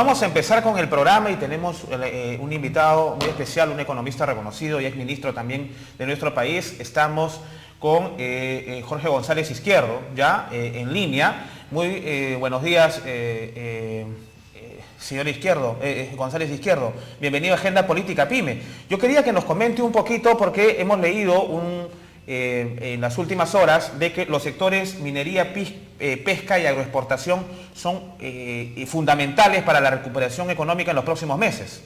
Vamos a empezar con el programa y tenemos un invitado muy especial, un economista reconocido y ex ministro también de nuestro país. Estamos con Jorge González Izquierdo, ya en línea. Muy buenos días, señor Izquierdo, González Izquierdo. Bienvenido a Agenda Política PYME. Yo quería que nos comente un poquito, porque hemos leído en las últimas horas de que los sectores minería, pesca y agroexportación son fundamentales para la recuperación económica en los próximos meses.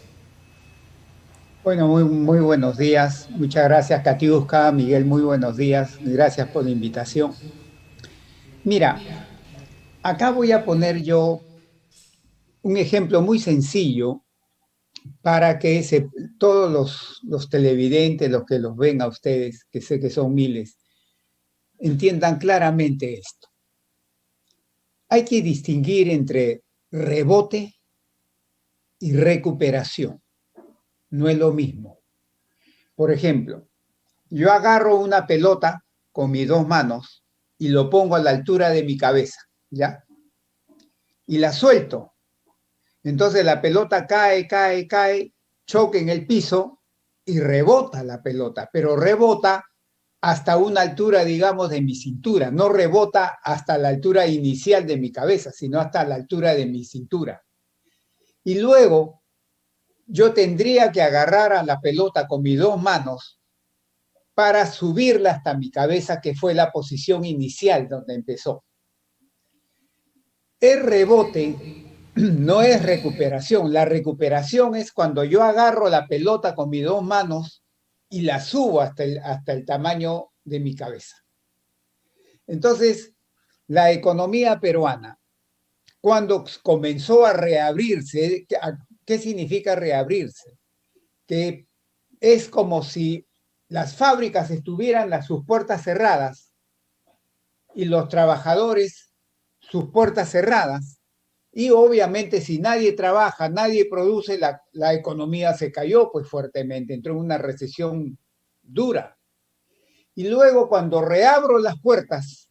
Bueno, muy buenos días. Muchas gracias, Katiuska. Miguel, muy buenos días. Gracias por la invitación. Mira, acá voy a poner yo un ejemplo muy sencillo para que todos los televidentes, los que los ven a ustedes, que sé que son miles, entiendan claramente esto. Hay que distinguir entre rebote y recuperación. No es lo mismo. Por ejemplo, yo agarro una pelota con mis dos manos y lo pongo a la altura de mi cabeza, ¿ya? Y la suelto. Entonces la pelota cae, choca en el piso y rebota la pelota, pero rebota hasta una altura, digamos, de mi cintura. No rebota hasta la altura inicial de mi cabeza, sino hasta la altura de mi cintura. Y luego yo tendría que agarrar a la pelota con mis dos manos para subirla hasta mi cabeza, que fue la posición inicial donde empezó. El rebote no es recuperación. La recuperación es cuando yo agarro la pelota con mis dos manos y la subo hasta el tamaño de mi cabeza. Entonces, la economía peruana, cuando comenzó a reabrirse, ¿qué significa reabrirse? Que es como si las fábricas estuvieran sus puertas cerradas y los trabajadores sus puertas cerradas. Y obviamente si nadie trabaja, nadie produce, la economía se cayó pues fuertemente, entró en una recesión dura. Y luego cuando reabro las puertas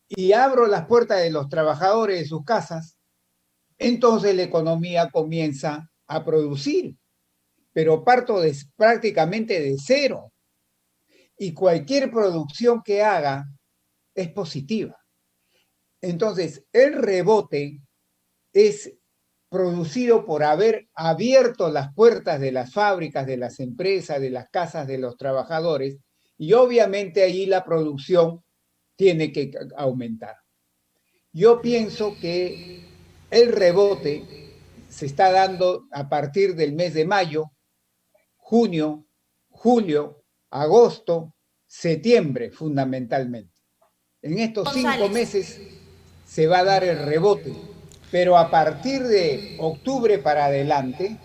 y abro las puertas de los trabajadores de sus casas, entonces la economía comienza a producir, pero parto prácticamente de cero. Y cualquier producción que haga es positiva. Entonces, el rebote es producido por haber abierto las puertas de las fábricas, de las empresas, de las casas de los trabajadores, y obviamente allí la producción tiene que aumentar. Yo pienso que el rebote se está dando a partir del mes de mayo, junio, julio, agosto, septiembre fundamentalmente. En estos 5 meses se va a dar el rebote, pero a partir de octubre para adelante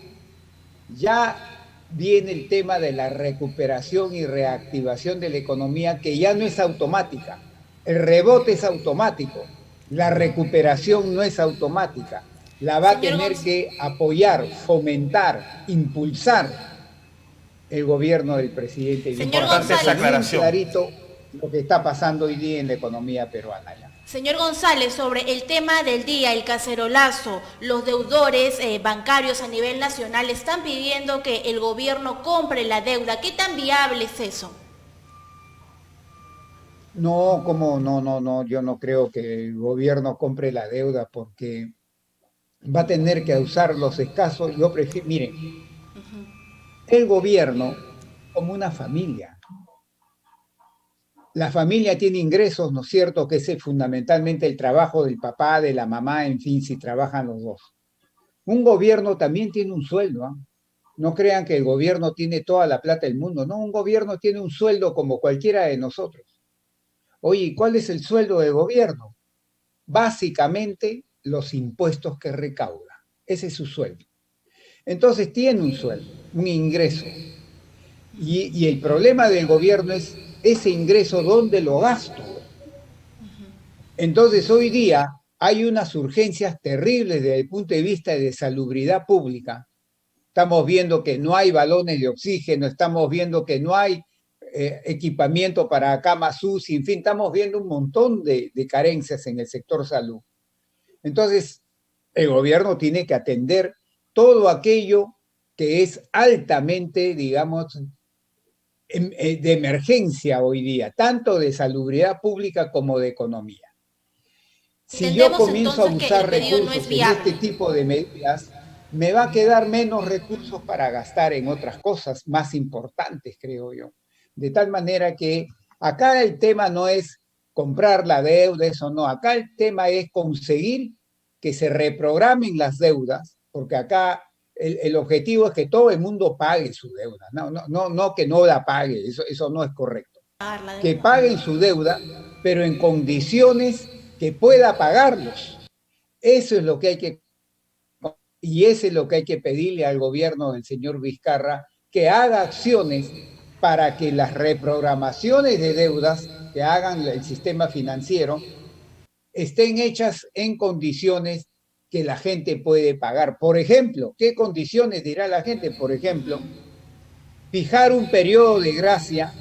ya viene el tema de la recuperación y reactivación de la economía, que ya no es automática. El rebote es automático, la recuperación no es automática. La va a Señor tener González. que apoyar, fomentar, impulsar el gobierno del presidente Señor Vizcarra. Importante esa González, Bien aclaración. clarito lo que está pasando hoy día en la economía peruana ya. señor González, sobre el tema del día, el cacerolazo, los deudores bancarios a nivel nacional están pidiendo que el gobierno compre la deuda. ¿Qué tan viable es eso? No, como no, yo no creo que el gobierno compre la deuda porque va a tener que usar los escasos. Yo prefiero, miren, el gobierno como una familia. La familia tiene ingresos, ¿no es cierto? Que es fundamentalmente el trabajo del papá, de la mamá, en fin, si trabajan los dos. Un gobierno también tiene un sueldo, ¿eh? No crean que el gobierno tiene toda la plata del mundo, no, un gobierno tiene un sueldo como cualquiera de nosotros. Oye, ¿cuál es el sueldo del gobierno? Básicamente los impuestos que recauda. Ese es su sueldo. Entonces tiene un sueldo, un ingreso. Y el problema del gobierno es ese ingreso, ¿dónde lo gasto? Entonces hoy día hay unas urgencias terribles desde el punto de vista de salubridad pública. Estamos viendo que no hay balones de oxígeno, estamos viendo que no hay equipamiento para camas UCI, en fin, estamos viendo un montón de carencias en el sector salud. Entonces, El gobierno tiene que atender todo aquello que es altamente, digamos, de emergencia hoy día, tanto de salubridad pública como de economía. Si yo Entendemos comienzo a entonces que el usar pedido no es recursos en este viable. tipo de medidas, me va a quedar menos recursos para gastar en otras cosas más importantes, creo yo. De tal manera que acá el tema no es comprar la deuda, eso no. Acá el tema es conseguir que se reprogramen las deudas, porque acá el objetivo es que todo el mundo pague su deuda. No que no la pague, eso no es correcto. Pagar la Que deuda. paguen su deuda, pero en condiciones que pueda pagarlos. Eso es lo que hay que, y eso es lo que hay que pedirle al gobierno del señor Vizcarra, que haga acciones para que las reprogramaciones de deudas que hagan el sistema financiero estén hechas en condiciones que la gente puede pagar. Por ejemplo, ¿qué condiciones dirá la gente? Por ejemplo, fijar un periodo de gracia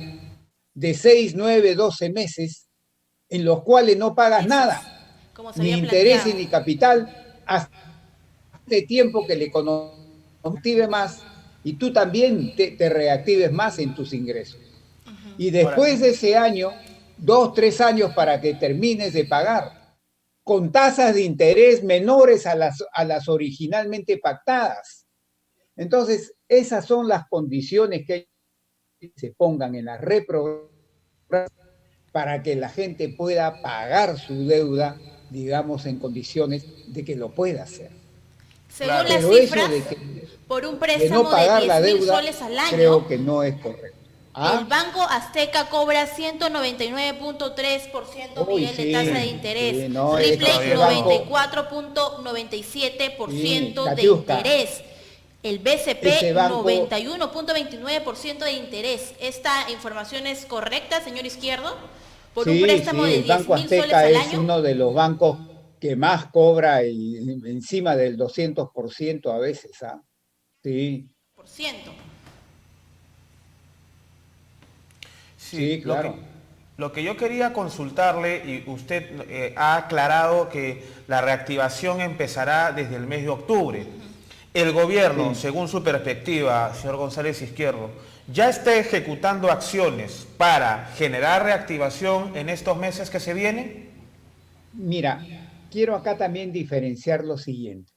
de 6, 9, 12 meses en los cuales no pagas nada, Como se ni había intereses planteado. ni capital, hasta de tiempo que la economía active más y tú también te reactives más en tus ingresos. Y Ahora, después de ese año, 2, 3 años para que termines de pagar, con tasas de interés menores a las originalmente pactadas. Entonces, esas son las condiciones que se pongan en la reprogramación para que la gente pueda pagar su deuda, digamos, en condiciones de que lo pueda hacer. Según claro. las Pero eso cifras, por un de no préstamo de pagar la 10.000 deuda, soles al año, creo que no es correcto. el ¿Ah? Banco Azteca cobra 199.3%, Uy, Miguel, de tasa de sí, interés. sí, no, Ripley ese banco, 94.97% sí, de Katiuska, interés. El ese BCP banco, 91.29% de interés. ¿Esta información es correcta, señor Izquierdo? Por un sí, préstamo sí, de el Banco 10.000 soles Azteca al es año. uno de los bancos que más cobra y encima del 200% a veces, ¿ah? Sí, Por ciento. Sí, sí, claro. lo que yo quería consultarle, y usted ha aclarado que la reactivación empezará desde el mes de octubre. El gobierno, Sí. según su perspectiva, señor González Izquierdo, ya está ejecutando acciones para generar reactivación en estos meses que se vienen. Mira, quiero acá también diferenciar lo siguiente.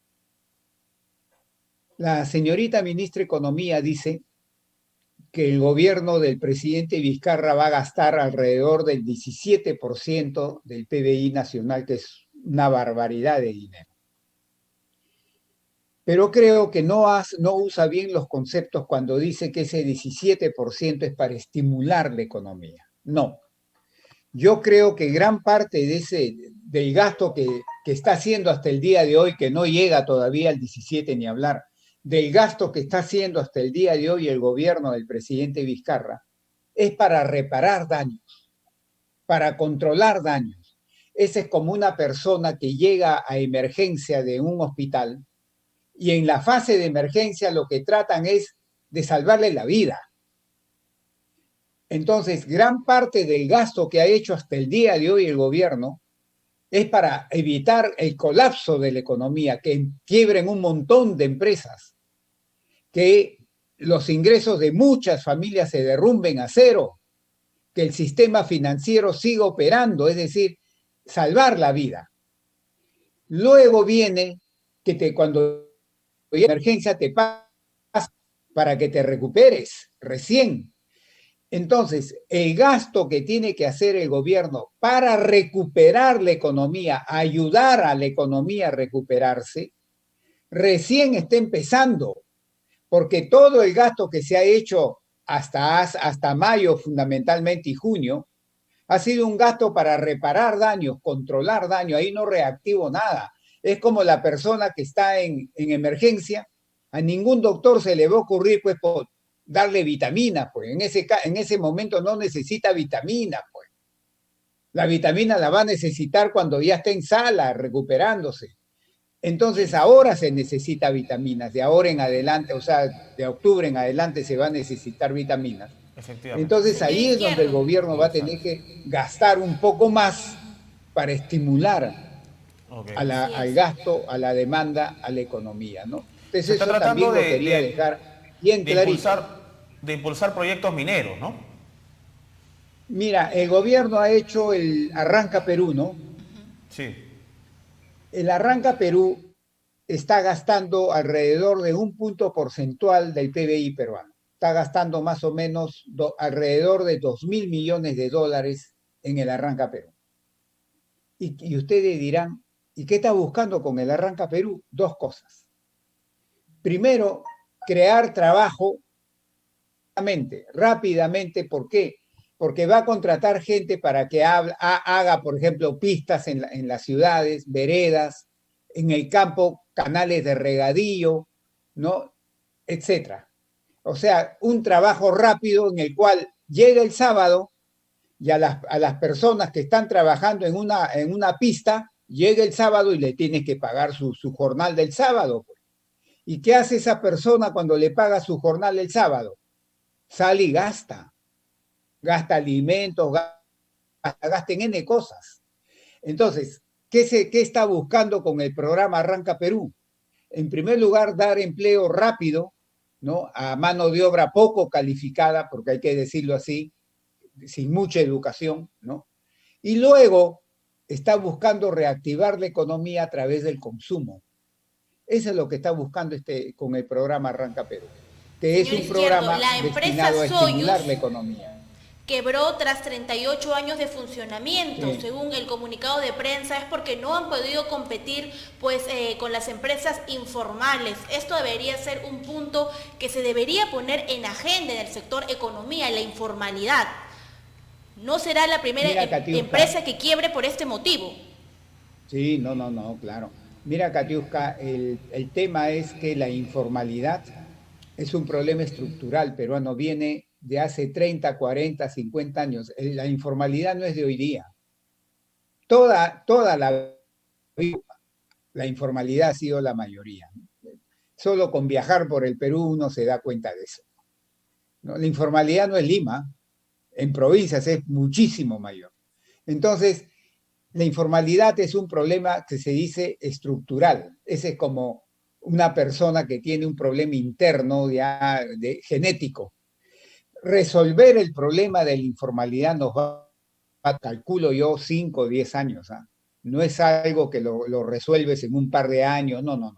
La señorita ministra de Economía dice que el gobierno del presidente Vizcarra va a gastar alrededor del 17% del PBI nacional, que es una barbaridad de dinero. Pero creo que no usa bien los conceptos cuando dice que ese 17% es para estimular la economía. No. Yo creo que gran parte del gasto que está haciendo hasta el día de hoy, que no llega todavía al 17 ni hablar, del gasto que está haciendo hasta el día de hoy el gobierno del presidente Vizcarra, es para reparar daños, para controlar daños. Esa es como una persona que llega a emergencia de un hospital y en la fase de emergencia lo que tratan es de salvarle la vida. Entonces, gran parte del gasto que ha hecho hasta el día de hoy el gobierno es para evitar el colapso de la economía, que quiebren un montón de empresas, que los ingresos de muchas familias se derrumben a cero, que el sistema financiero siga operando, es decir, salvar la vida. Luego viene que cuando hay emergencia te pasa para que te recuperes recién. Entonces, el gasto que tiene que hacer el gobierno para recuperar la economía, ayudar a la economía a recuperarse, recién está empezando, porque todo el gasto que se ha hecho hasta mayo fundamentalmente y junio, ha sido un gasto para reparar daños, controlar daños, ahí no reactivo nada. Es como la persona que está en emergencia, a ningún doctor se le va a ocurrir pues darle vitaminas, pues en ese momento no necesita vitaminas, pues. La vitamina la va a necesitar cuando ya esté en sala, recuperándose. Entonces ahora se necesita vitaminas, de ahora en adelante, o sea, de octubre en adelante se va a necesitar vitaminas. Efectivamente. Entonces Señor ahí es donde el Izquierdo. gobierno va a tener que gastar un poco más para estimular Ok. al gasto, a la demanda, a la economía, ¿no? Se Entonces está eso también tratando lo quería dejar bien clarito. de impulsar proyectos mineros, ¿no? Mira, el gobierno ha hecho el Arranca Perú, ¿no? Sí. El Arranca Perú está gastando alrededor de un punto porcentual del PBI peruano. Está gastando más o menos alrededor de 2.000 millones de dólares en el Arranca Perú. Y ustedes dirán, ¿y qué está buscando con el Arranca Perú? Dos cosas. Primero, crear trabajo rápidamente. ¿Por qué? Porque va a contratar gente para que haga, por ejemplo, pistas en las ciudades, veredas, en el campo, canales de regadío, ¿no? Etcétera. O sea, un trabajo rápido en el cual llega el sábado y a las personas que están trabajando en una pista, llega el sábado y le tienes que pagar su jornal del sábado. ¿Y qué hace esa persona cuando le paga su jornal el sábado? Sale y gasta alimentos, gasta en N cosas. Entonces, ¿qué está buscando con el programa Arranca Perú? En primer lugar, dar empleo rápido, ¿no? A mano de obra poco calificada, porque hay que decirlo así, sin mucha educación, ¿no? Y luego está buscando reactivar la economía a través del consumo. Eso es lo que está buscando con el programa Arranca Perú, que es Señor un Izquierdo, programa la empresa destinado a estimular Soyuz la economía. quebró tras 38 años de funcionamiento. Sí. Según el comunicado de prensa, es porque no han podido competir pues, con las empresas informales. Esto debería ser un punto que se debería poner en agenda en el sector economía, la informalidad. No será la primera Mira, Katiuska, empresa que quiebre por este motivo. sí, no, claro. Mira, Katiuska, el tema es que la informalidad es un problema estructural peruano, viene de hace 30, 40, 50 años. La informalidad no es de hoy día. Toda la informalidad ha sido la mayoría. Solo con viajar por el Perú uno se da cuenta de eso, ¿no? La informalidad no es Lima, en provincias es muchísimo mayor. Entonces, la informalidad es un problema que se dice estructural. Ese es como una persona que tiene un problema interno genético. Resolver el problema de la informalidad nos va, calculo yo, 5 o 10 años. ¿Ah? No es algo que lo resuelves en un par de años, no.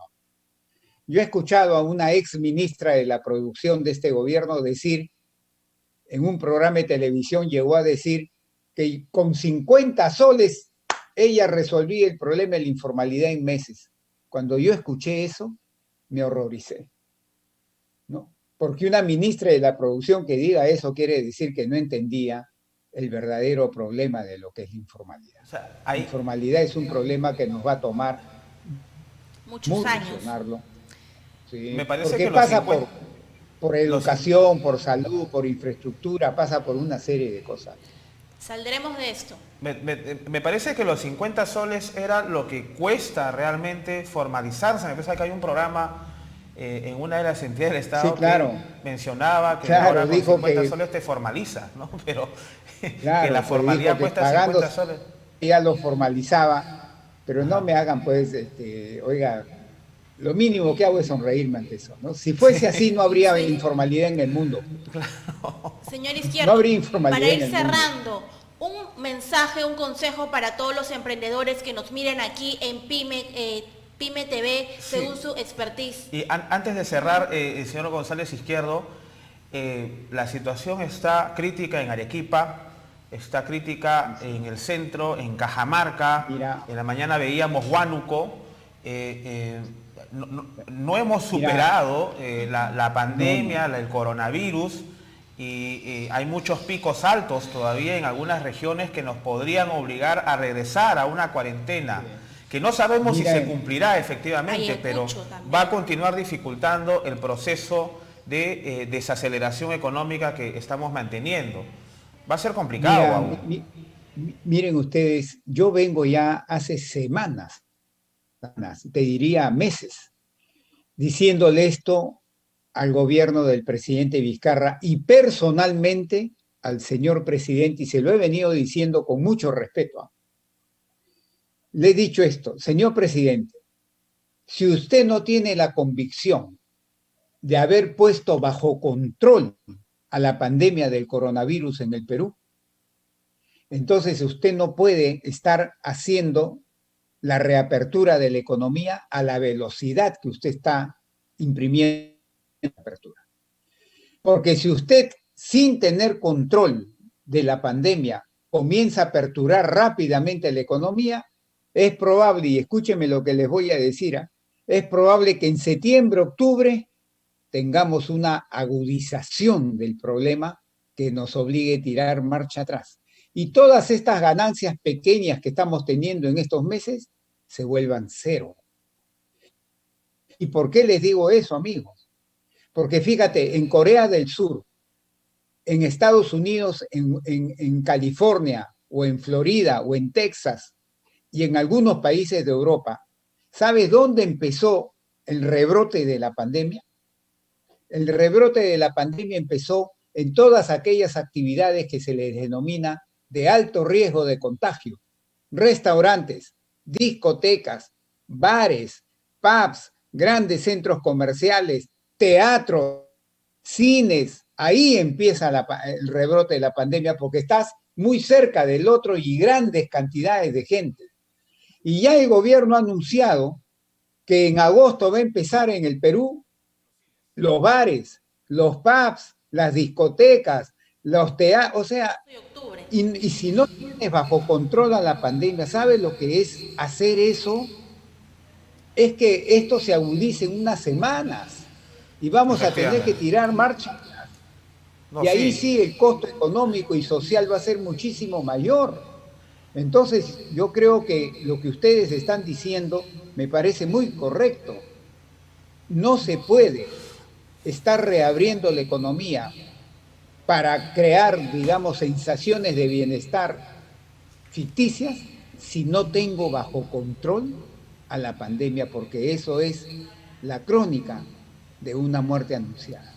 Yo he escuchado a una ex ministra de la producción de este gobierno decir, en un programa de televisión llegó a decir que con 50 soles ella resolvía el problema de la informalidad en meses. Cuando yo escuché eso, me horroricé, ¿no? Porque una ministra de la producción que diga eso quiere decir que no entendía el verdadero problema de lo que es la informalidad. O sea, La informalidad es un problema que nos va a tomar muchos años. solucionarlo. Sí, me parece porque que pasa por educación, por salud, por infraestructura, pasa por una serie de cosas. Saldremos de esto. Me parece que los 50 soles era lo que cuesta realmente formalizarse. Me parece que hay un programa en una de las entidades del Estado, sí, claro, que mencionaba que ahora con 50 soles te formalizas, ¿no? Pero claro, que la formalidad cuesta 50 soles. Ya lo formalizaba, pero no me hagan pues, oiga, lo mínimo que hago es sonreírme ante eso, ¿no? Si fuese así, no habría informalidad en el mundo. Claro. Señor Izquierdo, no habría informalidad para ir en el cerrando, mundo. Un mensaje, un consejo para todos los emprendedores que nos miren aquí en Pyme TV, según su expertise. Y antes de cerrar, señor González Izquierdo, la situación está crítica en Arequipa, está crítica en el centro, en Cajamarca. Mira, en la mañana veíamos Huánuco. No hemos superado la pandemia, el coronavirus, y hay muchos picos altos todavía en algunas regiones que nos podrían obligar a regresar a una cuarentena, que no sabemos si se cumplirá efectivamente, pero va a continuar dificultando el proceso de desaceleración económica que estamos manteniendo. Va a ser complicado aún. Miren ustedes, yo vengo ya hace semanas, te diría meses, diciéndole esto al gobierno del presidente Vizcarra y personalmente al señor presidente, y se lo he venido diciendo con mucho respeto. le he dicho esto, señor presidente, si usted no tiene la convicción de haber puesto bajo control a la pandemia del coronavirus en el Perú, entonces usted no puede estar haciendo la reapertura de la economía a la velocidad que usted está imprimiendo la apertura. Porque si usted, sin tener control de la pandemia, comienza a aperturar rápidamente la economía, es probable, y escúcheme lo que les voy a decir, es probable que en septiembre, octubre, tengamos una agudización del problema que nos obligue a tirar marcha atrás. Y todas estas ganancias pequeñas que estamos teniendo en estos meses se vuelvan cero. ¿Y por qué les digo eso, amigos? Porque fíjate, en Corea del Sur, en Estados Unidos, en California, o en Florida, o en Texas, y en algunos países de Europa, ¿sabes dónde empezó el rebrote de la pandemia? El rebrote de la pandemia empezó en todas aquellas actividades que se les denomina de alto riesgo de contagio. Restaurantes, discotecas, bares, pubs, grandes centros comerciales, teatros, cines. Ahí empieza el rebrote de la pandemia porque estás muy cerca del otro y grandes cantidades de gente. Y ya el gobierno ha anunciado que en agosto va a empezar en el Perú los bares, los pubs, las discotecas, los teatros, o sea, y si no tienes bajo control a la pandemia, ¿sabes lo que es hacer eso? Es que esto se agudice en unas semanas y vamos a tener que tirar marcha. Y ahí sí el costo económico y social va a ser muchísimo mayor. Entonces, yo creo que lo que ustedes están diciendo me parece muy correcto. No se puede estar reabriendo la economía para crear, digamos, sensaciones de bienestar ficticias si no tengo bajo control a la pandemia, porque eso es la crónica de una muerte anunciada.